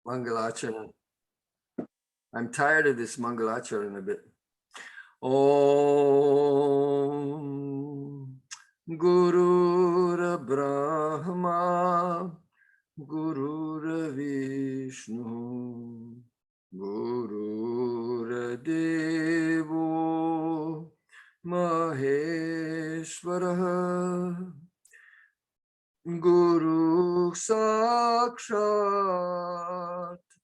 Mangalacharan. I'm tired of this Mangalacharan a bit. Om Gurur Brahma Gurur Vishnu Gurur Devo Maheshwara Guru Sakshat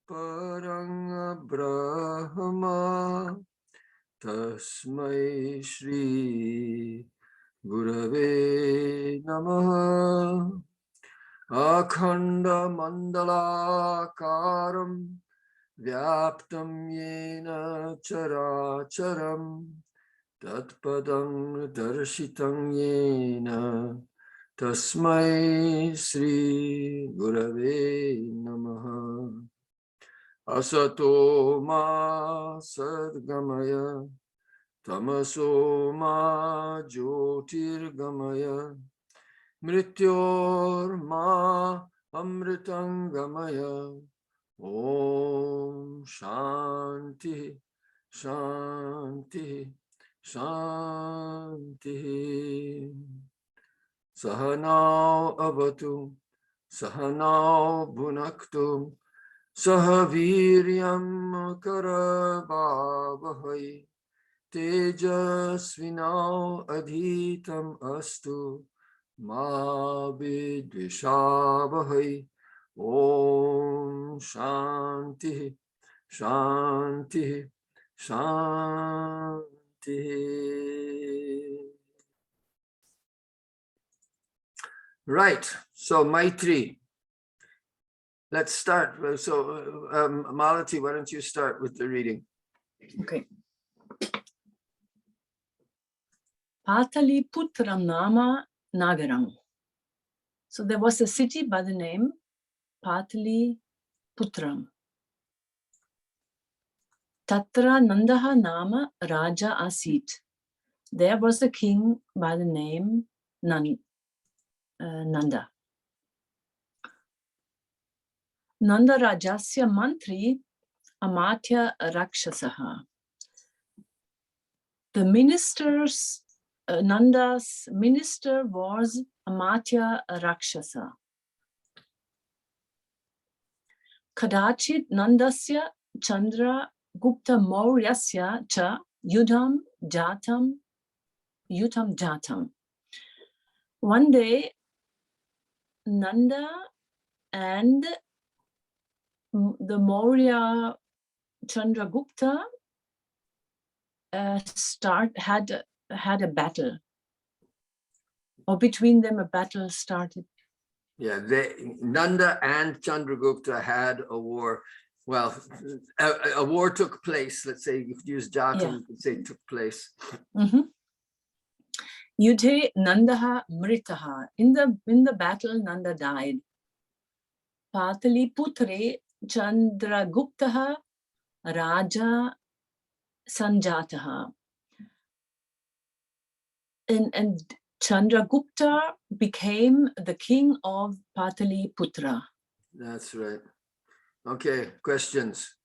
Parang Brahma Tasmai Shri Gurave Namaha Akhanda Mandalakaram Vyaptam Yena Characharam Tatpadam Darshitam Yena Tasmai Sri Gurave Namaha Asato Ma Sadgamaya Tamaso Ma Jyotirgamaya Mrityor Ma Amritangamaya Om Shanti Shanti Shanti Sahanao Avatu Sahanao Bhunaktu Sahaviryam Karabhavahai Tejasvinao Adhitam Astu Ma Vidvishavahai Om Shanti Shanti Shanti. Right, so Maitri. Let's start. So, Malati, why don't you start with the reading? Okay. Pataliputra Nama Nagaram. So there was a city by the name Pataliputram. Tatra Nandaha Nama Raja Asit. There was a king by the name Nanda. Nanda Rajasya Mantri Amatya Rakshasaha. The minister's Nanda's minister was Amatya Rakshasa. Kadachit Nandasya Chandra Gupta Mauryasya cha Yutam Jatam. One day, Nanda and the Maurya Chandragupta had a battle, or between them a battle started. Yeah, Nanda and Chandragupta had a war. Well, a war took place. Let's say, you could use Jatam, yeah. You could say took place. Yudhe Nandaha Mritaha. In the battle, Nanda died. Pataliputre Chandraguptaha Raja Sanjataha. And Chandragupta became the king of Pataliputra. That's right. Okay, questions.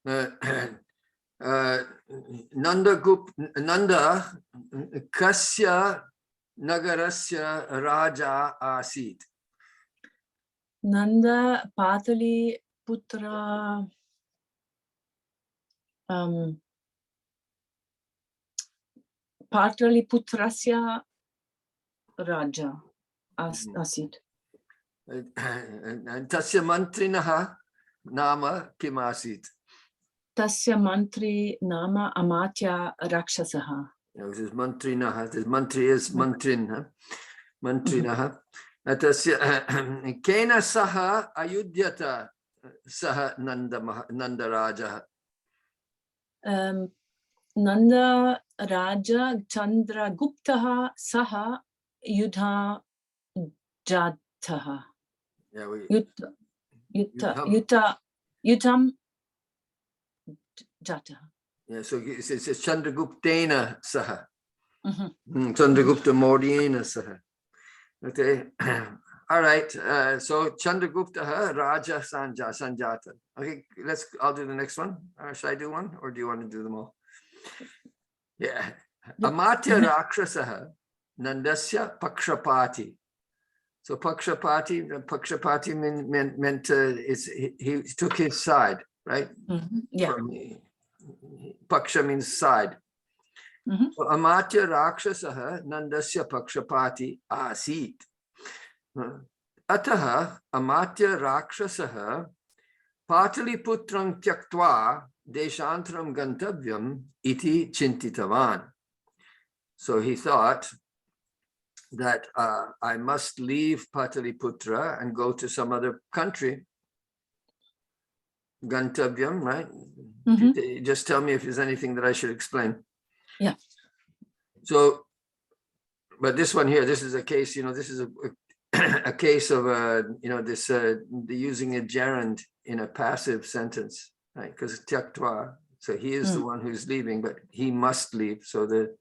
Nanda Kasya Nagarasya Raja Asit. Nanda Pataliputra Pataliputrasya Raja Asit. And Tasya Mantrinaha Nama Kimasit. Tasya Mantri Nama Amatya Rakshasaha. This is Mantrinaha. This Mantri is Mantrin. Huh? Mantrinaha. Tasya Kena Saha Ayudhyata Saha Nanda Raja. Nanda Raja Chandraguptaha Saha Yudha Jataha. Yutam Jata. Yeah, so it says Chandraguptena Saha. Chandragupta Mauryena Saha. Okay. All right. So Chandragupta Raja Sanjata. Okay, I'll do the next one. Should I do one, or do you want to do them all? Yeah. Amatya Rakshasaha Nandasya Pakshapati. So Pakshapati meant he took his side, right? Yeah. Paksha means side. So Amatya Rakshasaha Nandasya Pakshapati Asit. Ataha Amatya Rakshasaha Pataliputram Tyaktva Deshantaram Gantavyam Iti Chintitavan. So he thought that I must leave Pataliputra and go to some other country. Gantavyam, right? Just tell me if there's anything that I should explain. Yeah. So, but this one here, this is a case, this is a case of, the using a gerund in a passive sentence, right? Because tyaktva, so he is the one who's leaving, but he must leave. So that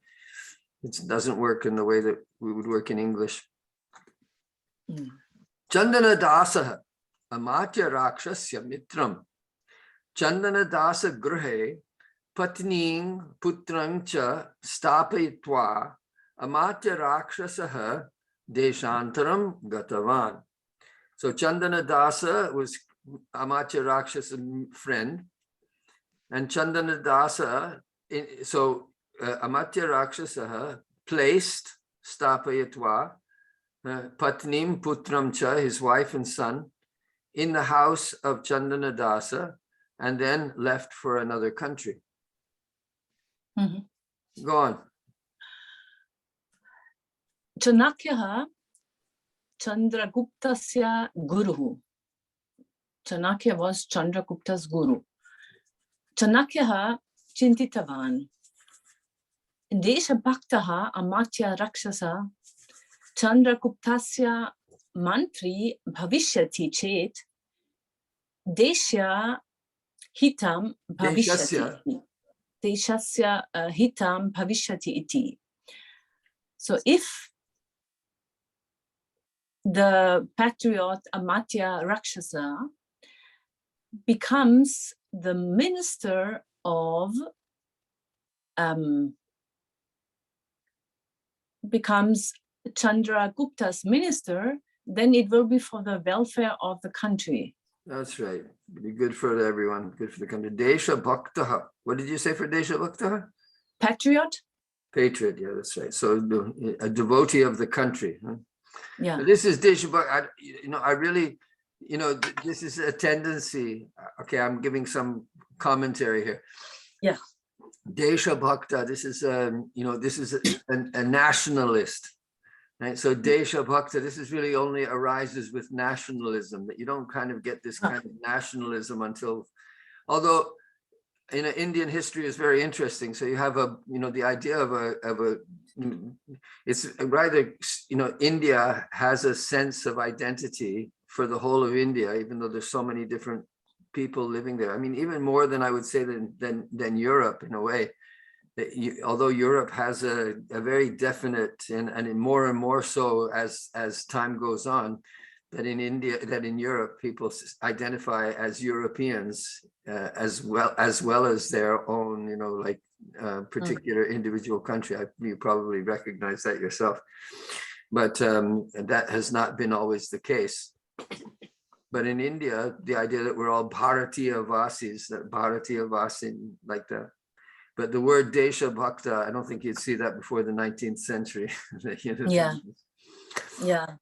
it doesn't work in the way that we would work in English. Chandana Dasaha Amatya Rakshasya Mitram Chandana Dasa Gruhe Patning Putrang Cha Stapayitva Amatya Rakshasaha Deshantaram Gatavan. So Chandana Dasa was Amatya Rakshasa's friend, and Chandana Dasa, Amatya Rakshasaha placed Stapayatva Patnim Putram Cha, his wife and son, in the house of Chandana Dasa, and then left for another country. Go on. Chanakyaha Chandraguptasya Guru. Chanakya was Chandragupta's guru. Chanakyaha Chintitavan. Desha Bhaktaha Amatya Rakshasa Chandraguptasya Mantri Bhavishyati Chet Desha Hitam Bhavishyati. Deshasya Hitam Bhavishyati iti. So if the patriot Amatya Rakshasa becomes the minister of becomes Chandragupta's minister, then it will be for the welfare of the country. That's right. Be good for everyone, good for the country. Desha Bhaktaha. What did you say for Desha Bhaktaha? Patriot? Patriot, yeah, that's right. So a devotee of the country. Huh? Yeah. This is Desha Bhakta. I really, this is a tendency. Okay, I'm giving some commentary here. Yeah. Desha Bhakta, this is this is a nationalist. Right? So Desha Bhakta, this is really only arises with nationalism, that you don't kind of get this kind of nationalism until, although Indian history is very interesting. So you have the idea of it's rather, India has a sense of identity for the whole of India, even though there's so many different people living there. I mean, even more than I would say than Europe in a way. Although Europe has a very definite and more so as time goes on, that in Europe people identify as Europeans as well as their own particular individual country. You probably recognize that yourself, but that has not been always the case. But in India, the idea that we're all Bharatiya Vasis, that Bharatiya Vasin, like that. But the word Desha Bhakta, I don't think you'd see that before the 19th century. Yeah. Yeah.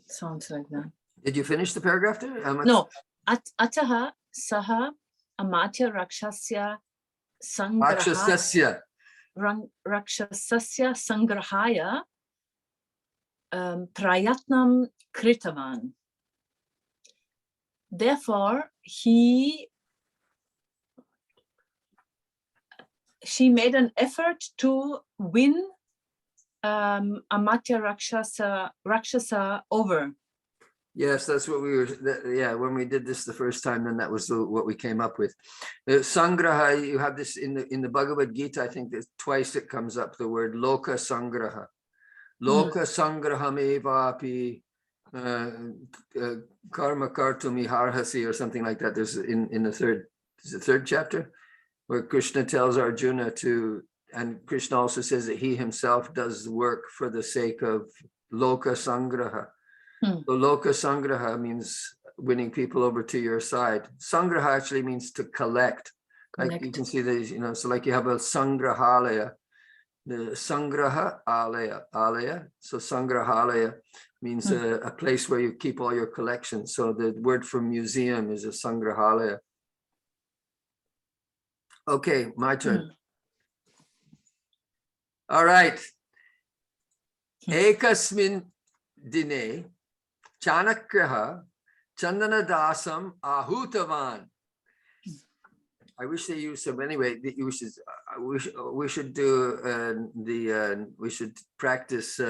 Sounds like that. Did you finish the paragraph there? No. Ataha saha amatya rakshasya sangrahasya sangrahaya prayatnam kritavan. Therefore, she made an effort to win Amatya Rakshasa over. Yes, that's what we were. When we did this the first time, then that was what we came up with. Sangraha, you have this in the Bhagavad Gita. I think that twice it comes up, the word Loka Sangraha. Loka Sangrahamevapi karma kartumi harhasi or something like that. There's in the third chapter where Krishna tells Arjuna to, and Krishna also says that he himself does the work for the sake of loka sangraha. So loka sangraha means winning people over to your side. Sangraha actually means to collect. Like you can see these, so like you have a sangrahalaya, the sangraha alaya. So sangrahalaya means a place where you keep all your collections. So the word for museum is a sangrahalaya. Okay, my turn. All right. Ekasmin dine Chanakyaha Chandanadasam ahutavan. I wish they used some anyway. We should do we should practice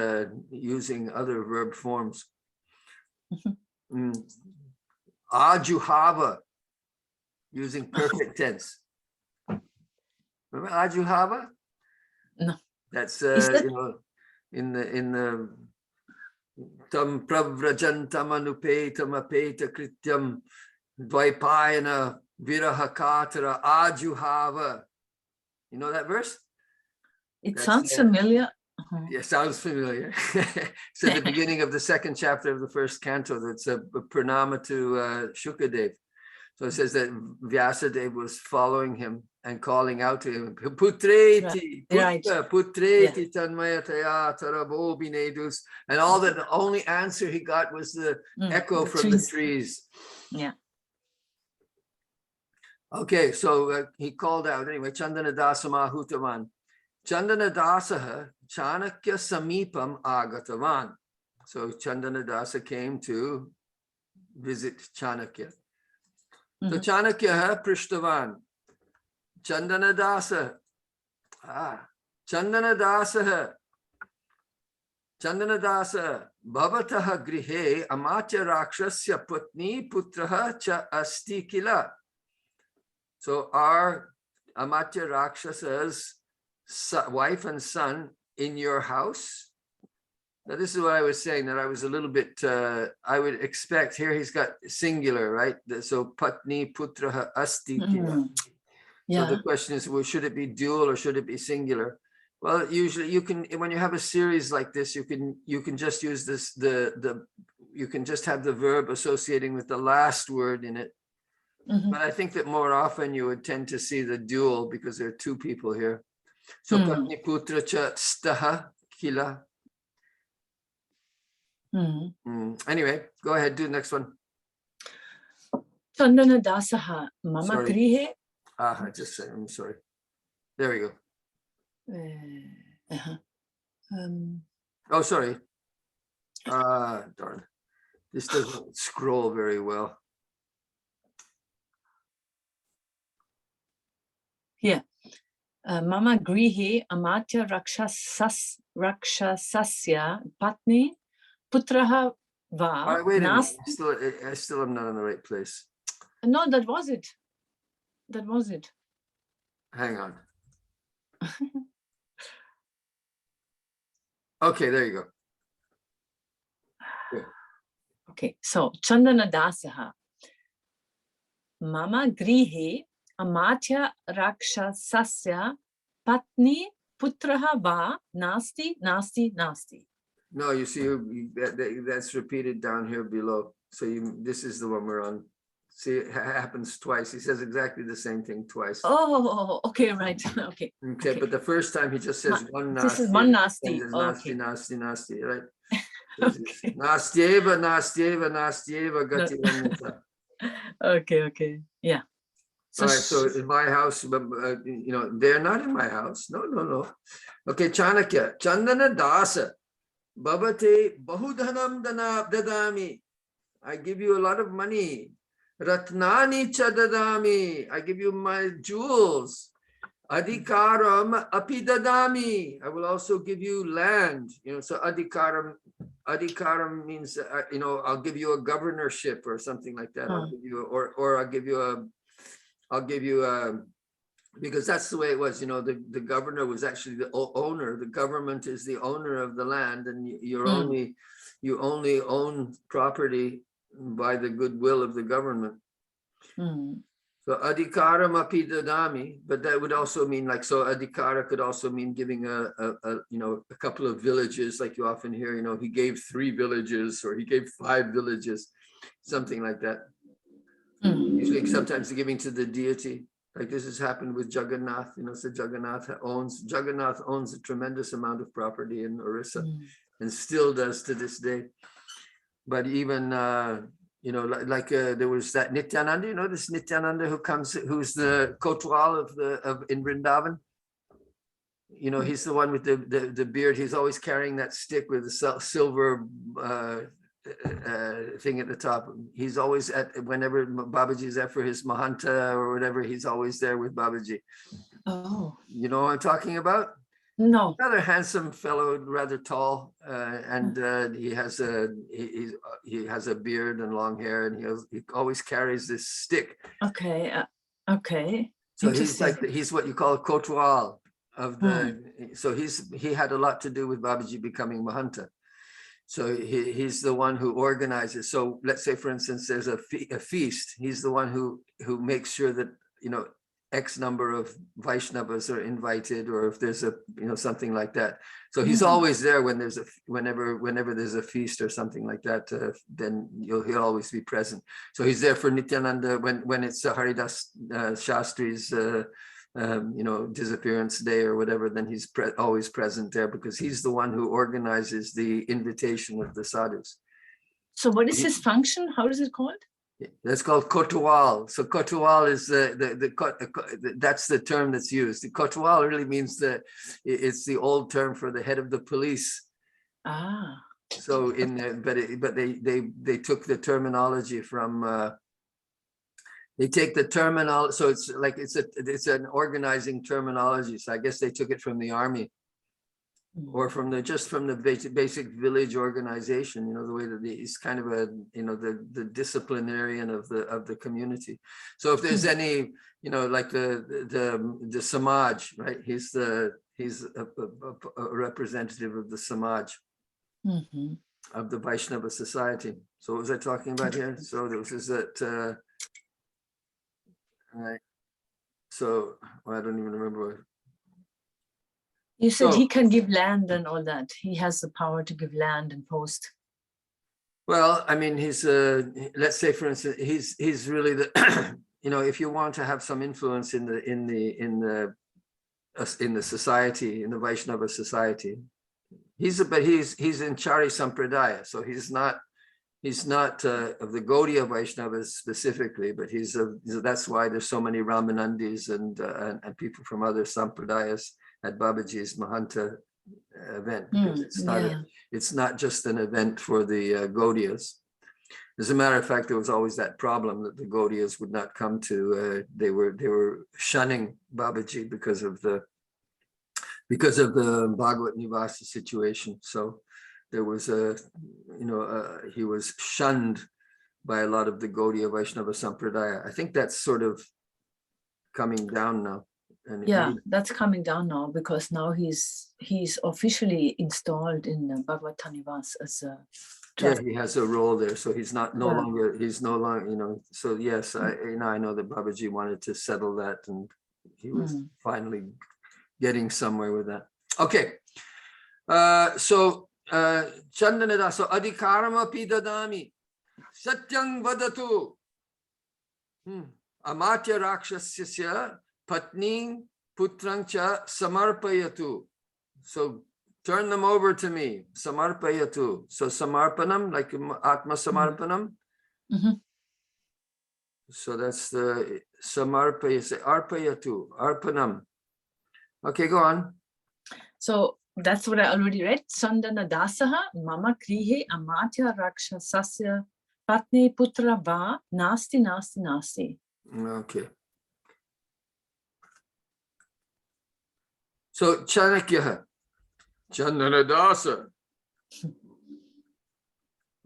using other verb forms. Ajuhava, using perfect tense. Remember ajuhava? No. That's in the tam pravrajantam anupetam apeta krityam dvaipayana virahakatara ajuhava. You know that verse? It sounds familiar. Yeah, sounds familiar. It's at the beginning of the second chapter of the first canto. That's a pranama to Shukadev. So it says that Vyasadeva was following him and calling out to him, Putreti, Putra, Putreti, Tanmayataya, Tarabo Binedus. And all that, the only answer he got was the echo from the trees. Yeah. Okay, so he called out anyway, Chandanadasa Mahutavan. Chandanadasaha Chanakya Samipam Agatavan. So Chandanadasa came to visit Chanakya. So Chanakya Prishtavan. Chandanadasa. Chandanadasa. Chandanadasa. Bhavataha grihe amatya rakshasya putni putraha cha asti kila. So our amatya rakshasa's wife and son in your house. Now this is what I was saying, that I was a little bit, I would expect, here he's got singular, right? So patni putraha asti. So the question is, well, should it be dual or should it be singular? Well, usually you can, when you have a series like this, you can just use this, you can just have the verb associating with the last word in it. But I think that more often you would tend to see the dual because there are two people here. So patni putra cha staha kila. Anyway, go ahead, do the next one. Chandanadasaha mama grihe. I just said, I'm sorry. There we go. Oh, sorry. Darn. This doesn't scroll very well. Here. Mama grihe amatya rakshasasya patni putraha va. Wait a minute. I still am not in the right place. No, that was it. That was it. Hang on. Okay, there you go. Good. Okay, so Chandanadasaha mama grihe amatya rakshasasya patni putraha va nasti nasti nasti. No, you see, that's repeated down here below. So this is the one we're on. See, it happens twice. He says exactly the same thing twice. Oh, okay, right. Okay. Okay, but the first time he just says one nasti. This is one nasti. Nasti, nasti, nasti, right? Nastyeva, nastyeva, nastyeva, gativanyata. Okay. Yeah. All right, so in my house, they're not in my house. No. Okay, Chanakya, Chandana Dasa, Babate Bahudhanam Dadami. I give you a lot of money. Ratnani Chadadami. I give you my jewels. Adhikaram Apidadami. I will also give you land. So adhikaram means I'll give you a governorship or something like that. I'll give you I'll give you because that's the way it was. The governor was actually the owner. The government is the owner of the land, and you're only you only own property by the goodwill of the government. Mm. So adhikaram api dadami, but that would also mean like, so adhikara could also mean giving a couple of villages, like you often hear, he gave 3 villages or he gave 5 villages, something like that. Mm. Usually sometimes giving to the deity, like this has happened with Jagannath, so Jagannath owns a tremendous amount of property in Orissa and still does to this day. But even, there was that Nityananda, this Nityananda who's the Kotwal in Vrindavan. He's the one with the beard. He's always carrying that stick with the silver thing at the top. He's always whenever Babaji is there for his Mahanta or whatever, he's always there with Babaji. Oh. You know what I'm talking about? No. Rather handsome fellow, rather tall, and he has a beard and long hair, and he always carries this stick. Okay. Okay. So he's what you call a Kotwal of the. So he had a lot to do with Babaji becoming Mahanta. So he's the one who organizes. So let's say, for instance, there's a feast. He's the one who makes sure that X number of Vaishnavas are invited, or if there's something like that. So he's always there when there's whenever there's a feast or something like that. Then he'll always be present. So he's there for Nityananda when it's Haridas Shastri's disappearance day or whatever. Then he's always present there because he's the one who organizes the invitation of the sadhus. So what is his function? How is it called? That's called Kotwal. So Kotwal is that's the term that's used. The Kotwal really means it's the old term for the head of the police. Ah. So but they took the terminology from they take the terminology. So it's like it's an organizing terminology. So I guess they took it from the army. Or from the basic village organization, the way that he's kind of the disciplinarian of the community. So if there's any, like the Samaj, right? He's a representative of the Samaj, of the Vaishnava society. So what was I talking about here? So this is that. Right. So I don't even remember. You said he can give land and all that. He has the power to give land and post. Well, I mean, he's let's say, for instance, he's really the if you want to have some influence in the society, in the Vaishnava society, he's in Chari Sampradaya, so he's not of the Gaudiya Vaishnavas specifically, but that's why there's so many Ramanandis and people from other Sampradayas at Babaji's Mahanta event, because it's not just an event for the Gaudiyas. As a matter of fact, there was always that problem that the Gaudiyas would not come to. They were shunning Babaji because of the Bhagavad Nivasa situation. So there was he was shunned by a lot of the Gaudiya Vaishnava Sampradaya. I think that's sort of coming down now. That's coming down now, because now he's officially installed in Bhagavad Nivas as a he has a role there, so he's no longer so yes, I know that Babaji wanted to settle that, and he was finally getting somewhere with that. Okay, so Chandana, so adhikaram api dadami satyang vadatu amatya rakshasya patni putrangcha samarpayatu. So turn them over to me. Samarpayatu. So samarpanam, like atma samarpanam. So that's the samarpayatu. Arpayatu. Arpanam. Okay, go on. So that's what I already read. Sandana dasaha mama krihe amatya rakshasasya patni putra va nasti nasti nasti. Okay. So Chanakya, Chandanadasa.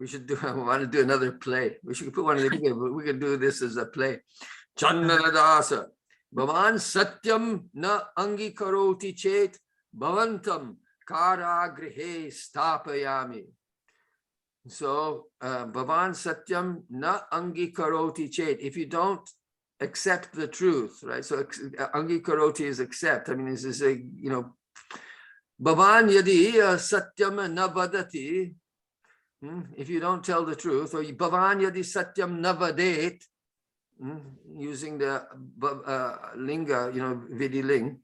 We want to do another play. We should put one of the, we can do this as a play. Chandanadasa. Bhavan satyam na angi karoti chet bhavantam karagrihe stapayami. So Bhavan Satyam na Angikaroti Chet. If you don't accept the truth, right? So Angikaroti is accept. I mean, this is a, you know, Bhavan Yadi Satyam na Vadati. If you don't tell the truth, or Bhavan Yadi Satyam na Vadet, using the linga, you know, Vidiling.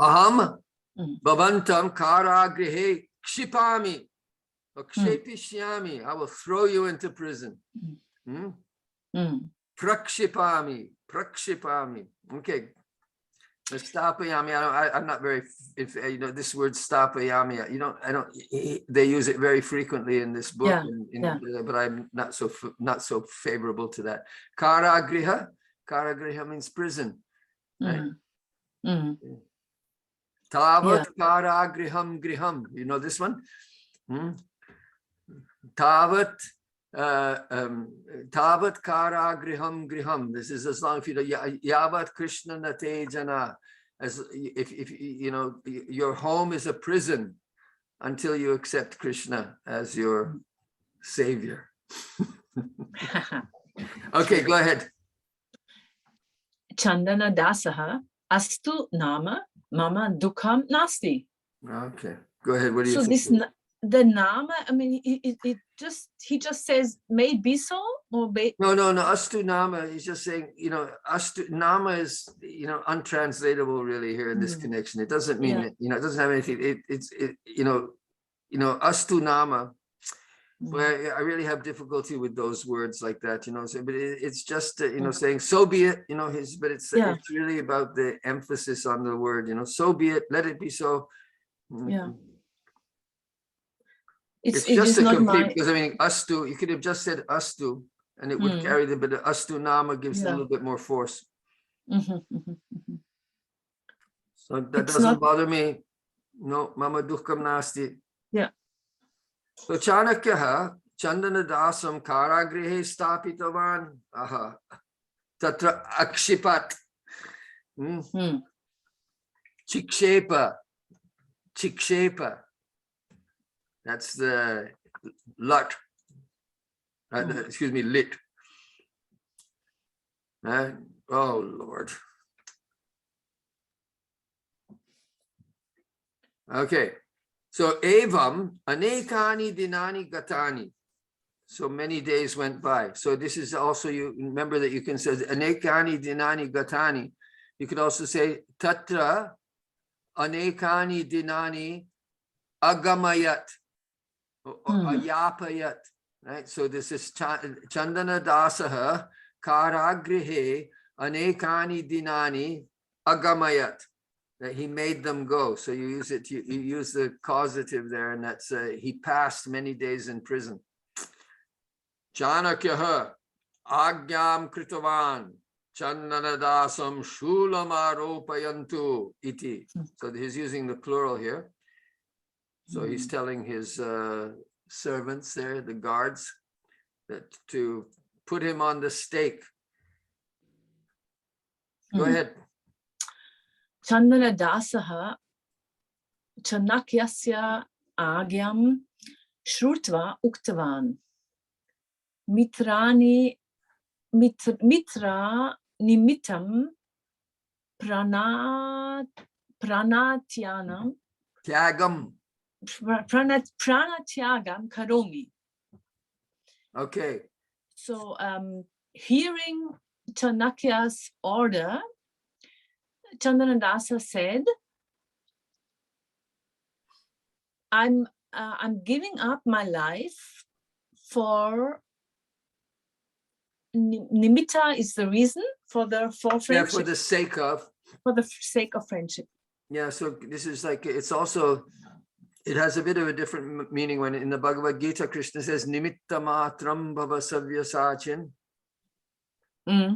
Aham Bhavantam Karagrihe Kshipami. Kshepishyami, I will throw you into prison. Prakshipami, prakshipami. Okay. Stapayami. I'm not very, you know, this word stapayami. They use it very frequently in this book, but I'm not so favorable to that. Karagriha means prison. Right? Tavat karagriham griham. You know this one? Tavat karagriham griham. This is as long as you know Yavat Krishna Natejana. As if you know your home is a prison until you accept Krishna as your savior. Okay, go ahead. Chandana Dasaha Astu Nama Mama Dukham Nasti. Okay, go ahead. What do you so think? This the Nama, I mean, he just says, may it be so, or No. Astu Nama, he's just saying, you know, Astu Nama is, you know, untranslatable really here in this connection. It doesn't mean that, you know, it doesn't have anything. It's you know, Astu Nama. Well, I really have difficulty with those words like that, you know. So, but it's just, you know, saying so be it, you know. But it's really about the emphasis on the word, you know. So be it, let it be so. Yeah. It's just a complete, because I mean, Astu, you could have just said Astu and it would carry the, but the Astu Nama gives a little bit more force. So that doesn't bother me. No, Mama Dukham Nasti. Yeah. So Chanakyaha Chandana Dasam Karagrihe Stapitavan. Aha. Tatra Akshipat. Chikshepa. That's the lut. Excuse me, lit. Oh Lord. Okay. So evam anekani dinani gatani. So many days went by. So this is also, you remember that you can say anekani dinani gatani. You could also say tatra anekani dinani agamayat. Ayapayat, right? So this is Chandana Dasaha Karagrihe Anekani Dinani Agamayat. That he made them go. So you use it. You use the causative there, and that's he passed many days in prison. Chanakyaha Agyam Kritavan Chandana Dasam Shulamaropayantu iti. So he's using the plural here. So he's telling his servants there, the guards, that to put him on the stake. Go ahead. Chandana Dasaha Chanakyasya Agyam Shrutva Uktavan Mitra Nimitam Pranatyanam Tyagam. Pranatyagam Karomi. Okay. So hearing Chanakya's order, Chandanadasa said, I'm giving up my life for nimitta is the reason for friendship. Yeah, for the sake of. For the sake of friendship. Yeah, so this is like, it's also, it has a bit of a different meaning when in the Bhagavad Gita, Krishna says, Nimitta matram bhava savyasachin.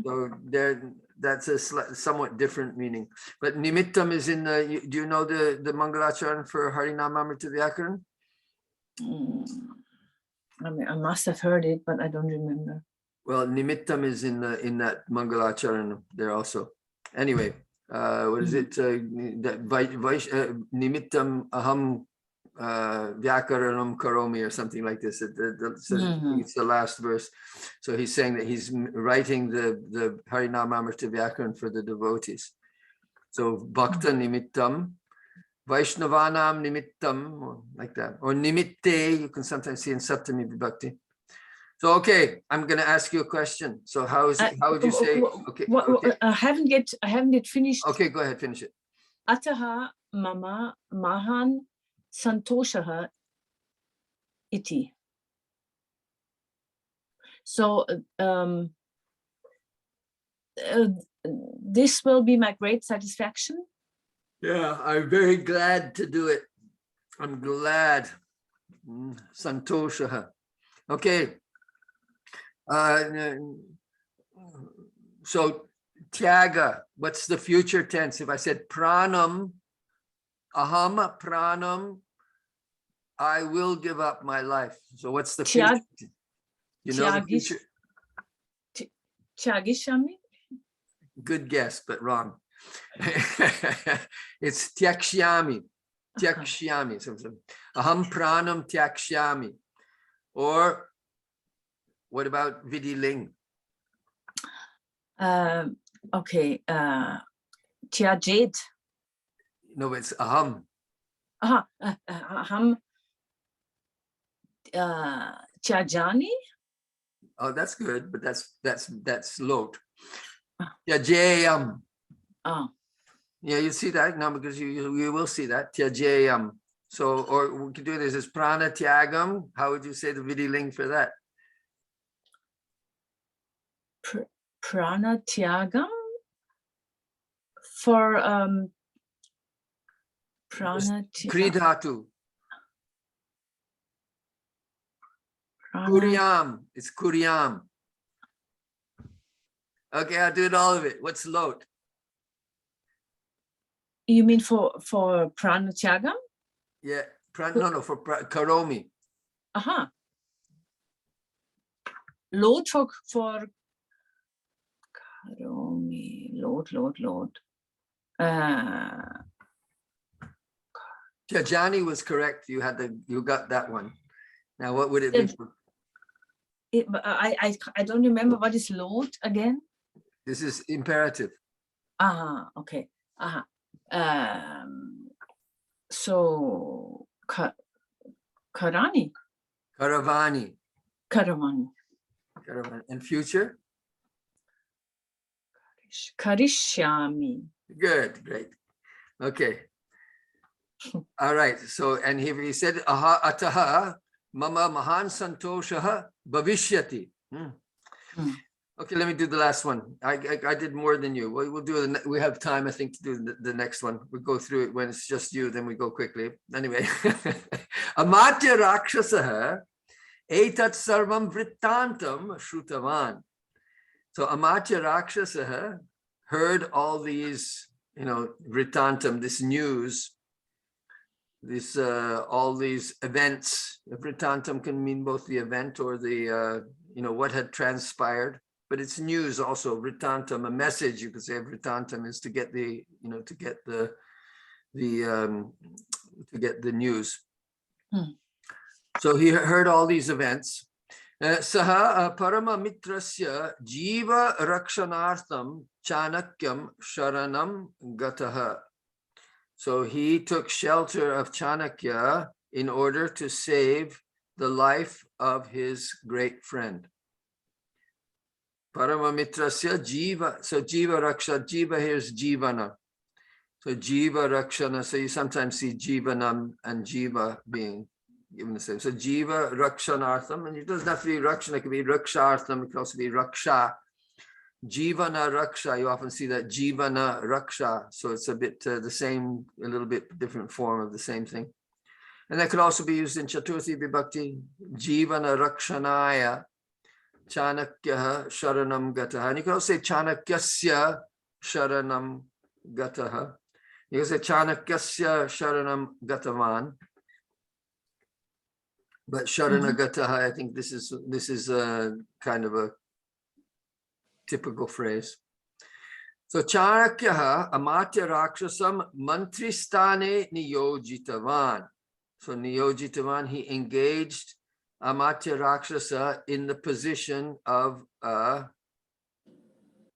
So there, that's a somewhat different meaning. But nimittam is in the, do you know the Mangalacharan for Harinamamrita Vyakaran? I mean, I must have heard it, but I don't remember. Well, nimittam is in that Mangalacharan there also. Anyway, what is it? Nimittam aham Vyakaranam Karomi or something like this. So it's the last verse. So he's saying that he's writing the Harinamamrita Vyakaran for the devotees. So Bhakta Nimittam, Vaishnavanam Nimittam, like that. Or Nimitte, you can sometimes see in Saptami Vibhakti. So, okay, I'm going to ask you a question. So how would you say, okay. I haven't yet finished. Okay, go ahead, finish it. Ataha mama mahan santoshaha iti. So this will be my great satisfaction. Yeah, I'm very glad to do it. I'm glad. Santoshaha. Okay. So tyaga, what's the future tense? If I said pranam, aham pranam, I will give up my life. So what's the future? You know the future? Tyagishami? Good guess, but wrong. It's tyakshyami. Tyakshyami. Aham pranam tyakshyami. Or what about vidiling? Okay. Tyajed. No, it's aham. Aham. Tyajani. Oh, that's good, but that's lot. Tyajayam. Oh. Yeah, you see that now because you will see that tyajayam. So, or we could do this as prana tyagam. How would you say the vidiling for that? Prana tyagam for prana kridhatu. Kuryam. It's kuryam. Okay, I'll do it all of it. What's lot? You mean for prana tyagam? Yeah, no, for karomi. Aha. Lot for karomi. Lot. Tyajani was correct. You got that one. Now, what would it be? I don't remember what is lot again. This is imperative. Okay. So Karavani. And future? Karishyami. Good, great. Okay. All right. So, and he said, ataha mama mahan santoshaha bhavishyati. Okay, let me do the last one. I did more than you. We'll do we have time, I think, to do the next one. We'll go through it when it's just you, then we go quickly. Anyway, amatya rakshasaha etat sarvam vrittantam shrutavan. So amatya rakshasaha heard all these, vrittantam, this news, this all these events. Vrittantam can mean both the event or the what had transpired. But it's news also, vrittantam, a message. You could say vrittantam is to get the, to get the news. So he heard all these events. Saha parama mitrasya jiva rakshanartham chanakyam sharanam gataha. So he took shelter of Chanakya in order to save the life of his great friend. Paramamitrasya jiva. So jiva raksha, jiva here is jivana. So jiva rakshana. So you sometimes see jivanam and jiva being given the same. So jiva rakshanartham, and it doesn't have to be rakshana, it could be rakshartham, it could also be raksha. Jivana raksha, you often see that jivana raksha. So it's a bit the same, a little bit different form of the same thing. And that could also be used in Chaturthi Vibhakti, jivana rakshanaya. Chanakya sharanam gataha. And you can also say Chanakyasya sharanam gataha. You can say Chanakyasya sharanam gatavan. But sharanagataha, I think this is a kind of a typical phrase. So Chanakyaha amatya rakshasam mantristane niyojitavan. So Niyojitavan, he engaged Amatya Rakshasa in the position of a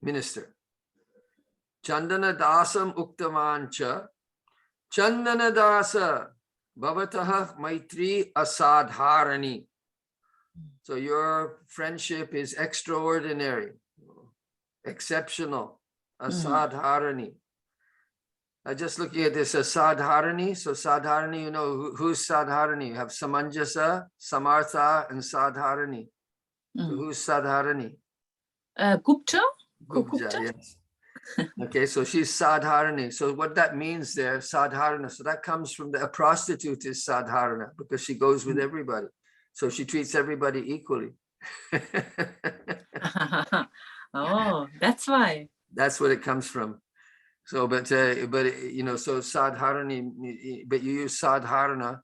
minister. Chandana Dasam Uktavancha. Chandana Dasa Bhavataha Maitri Asadharani. So your friendship is extraordinary, exceptional, asadharani. I just looking at this asadharani. So sadharani, you know, who's sadharani? You have samanjasa, samartha, and sadharani. So who's sadharani? Gupta? Gupta, yes. Okay, so she's sadharani. So what that means there, sadharana. So that comes from a prostitute is sadharana because she goes with everybody. So she treats everybody equally. Oh, that's why. That's what it comes from. So, but you know, so sadharani, but you use sadharana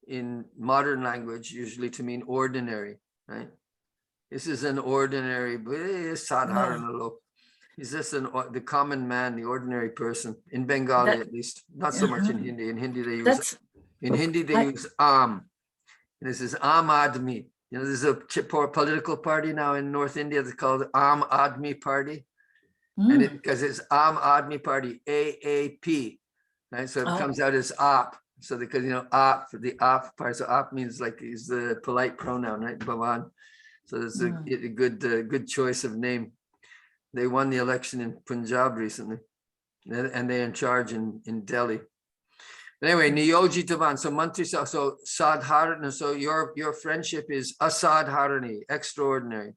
in modern language usually to mean ordinary, right? This is an ordinary, sadharana lok. He's just the common man, the ordinary person in Bengali, at least. Not so much in Hindi. In Hindi they use Am. And this is Aam Admi. You know, there's a political party now in North India that's called Aam Admi Party. And because it's Aam Admi Party, AAP, right? So it comes out as AAP. So because, you know, AAP, the AAP part, so AAP means like is the polite pronoun, right? Bhavan. So it's a good choice of name. They won the election in Punjab recently, and they're in charge in Delhi. But anyway, Niyojitavan, so Mantri, so Sadharana, so your friendship is asadharani, extraordinary.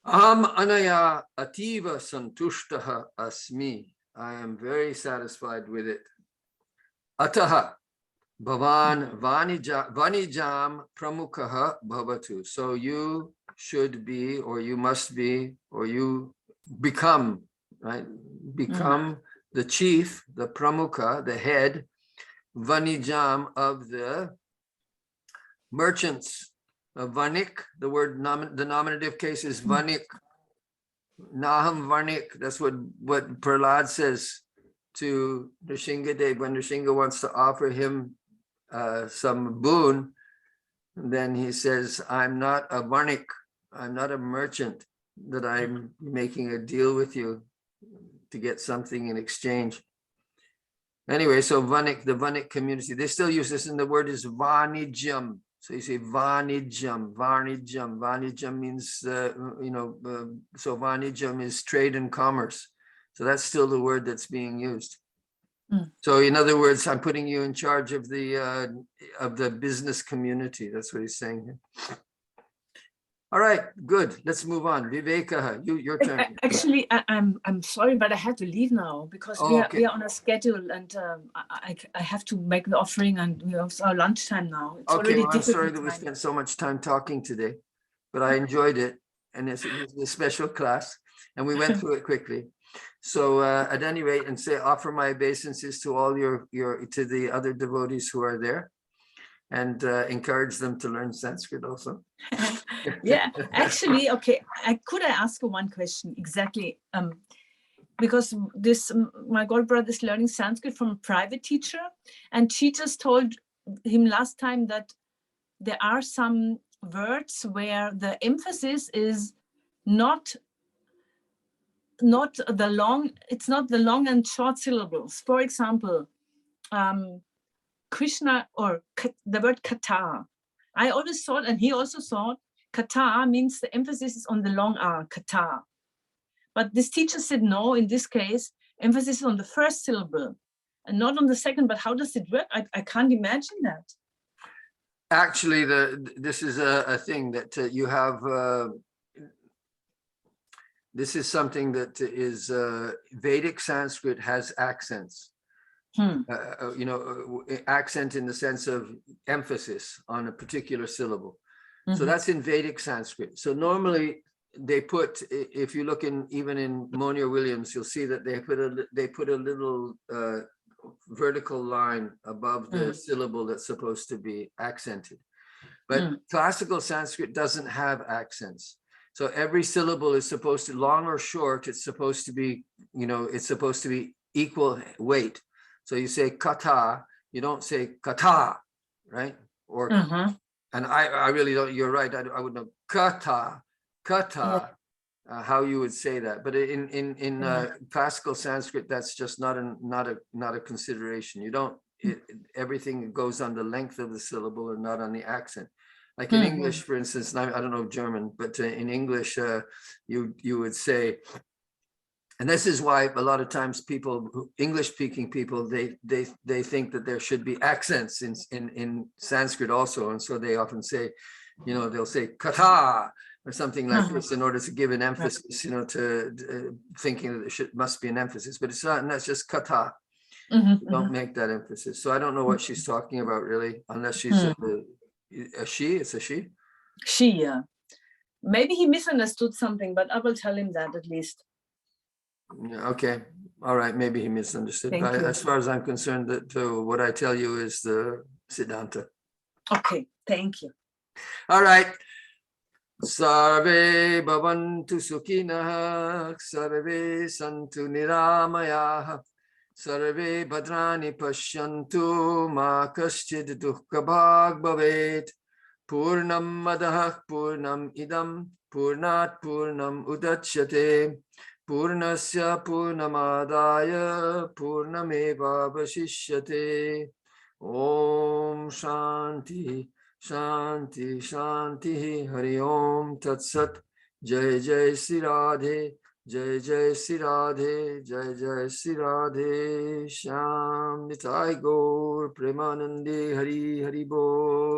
Anaya ativa santushtaha asmi. I am very satisfied with it. Ataha bhavan vanijam pramukhaha bhavatu. So you should be, or you must be, or you become, right? Become the chief, the pramukha, the head, vanijam of the merchants. Vanik, the word the nominative case is vanik. Naham vanik. That's what Prahlad says to Nrsingadev when Nrsinga wants to offer him some boon. Then he says, I'm not a vanik. I'm not a merchant that I'm making a deal with you to get something in exchange. Anyway, so Vanik, the Vanik community, they still use this, and the word is Vanijam. So you say Vanijam, Vanijam. Vanijam means, so Vanijam is trade and commerce. So that's still the word that's being used. So in other words, I'm putting you in charge of the business community. That's what he's saying here. All right, good. Let's move on. Viveka, your turn. Actually, I'm sorry, but I have to leave now because we are on a schedule, and I have to make the offering, and we have our lunchtime now. It's Okay, already well, I'm sorry that time. we spent so much time talking today, but I enjoyed it, and it's a special class, and we went through it quickly. So at any rate, and offer my obeisances to all to the other devotees who are there, and encourage them to learn Sanskrit also. Yeah, actually, okay. Could I ask you one question exactly? Because my godbrother is learning Sanskrit from a private teacher, and she just told him last time that there are some words where the emphasis is not the long. It's not the long and short syllables. For example, Krishna or the word kata. I always thought, and he also thought, kata means the emphasis is on the long R, kata. But this teacher said, no, in this case, emphasis is on the first syllable and not on the second. But how does it work? I can't imagine that. Actually, this is a thing that you have. This is something that is Vedic Sanskrit has accents. Accent in the sense of emphasis on a particular syllable. So that's in Vedic Sanskrit. So normally they put, if you look even in Monier Williams, you'll see that they put a little vertical line above the syllable that's supposed to be accented. But classical Sanskrit doesn't have accents. So every syllable is supposed to, long or short, it's supposed to be, it's supposed to be equal weight. So you say kata, you don't say kata, right? Or and I really don't. You're right. I would know kata, how you would say that. But in classical Sanskrit, that's just not a consideration. You don't. Everything goes on the length of the syllable and not on the accent. Like in English, for instance, I don't know German, but in English, you would say. And this is why a lot of times people, English-speaking people, they think that there should be accents in Sanskrit also, and so they often say, they'll say kata or something like this in order to give an emphasis, to thinking that there must be an emphasis, but it's not, and that's just kata. Don't make that emphasis. So I don't know what she's talking about really, unless she's a she. It's a she. She, yeah. Maybe he misunderstood something, but I will tell him that at least. Yeah, okay. All right. Maybe he misunderstood. But as far as I'm concerned, that what I tell you is the Siddhanta. Okay. Thank you. All right. Sarve bhavantu sukhinah, sarve santu niramayah, sarve bhadrani pashyantu, ma kaschid dukkha bhag bhavet. Purnam madah purnam idam, purnat purnam udachyate. Purnasya Purnamadaya Purnameva Vashishyate. Om Shanti Shanti Shanti Hari Om Tat Sat. Jai Jai Sri Radhe, Jai Jai Sri Radhe, Jai Jai Sri Radhe. Shyam Nitai Gaur Premanande Hari Hari Bol.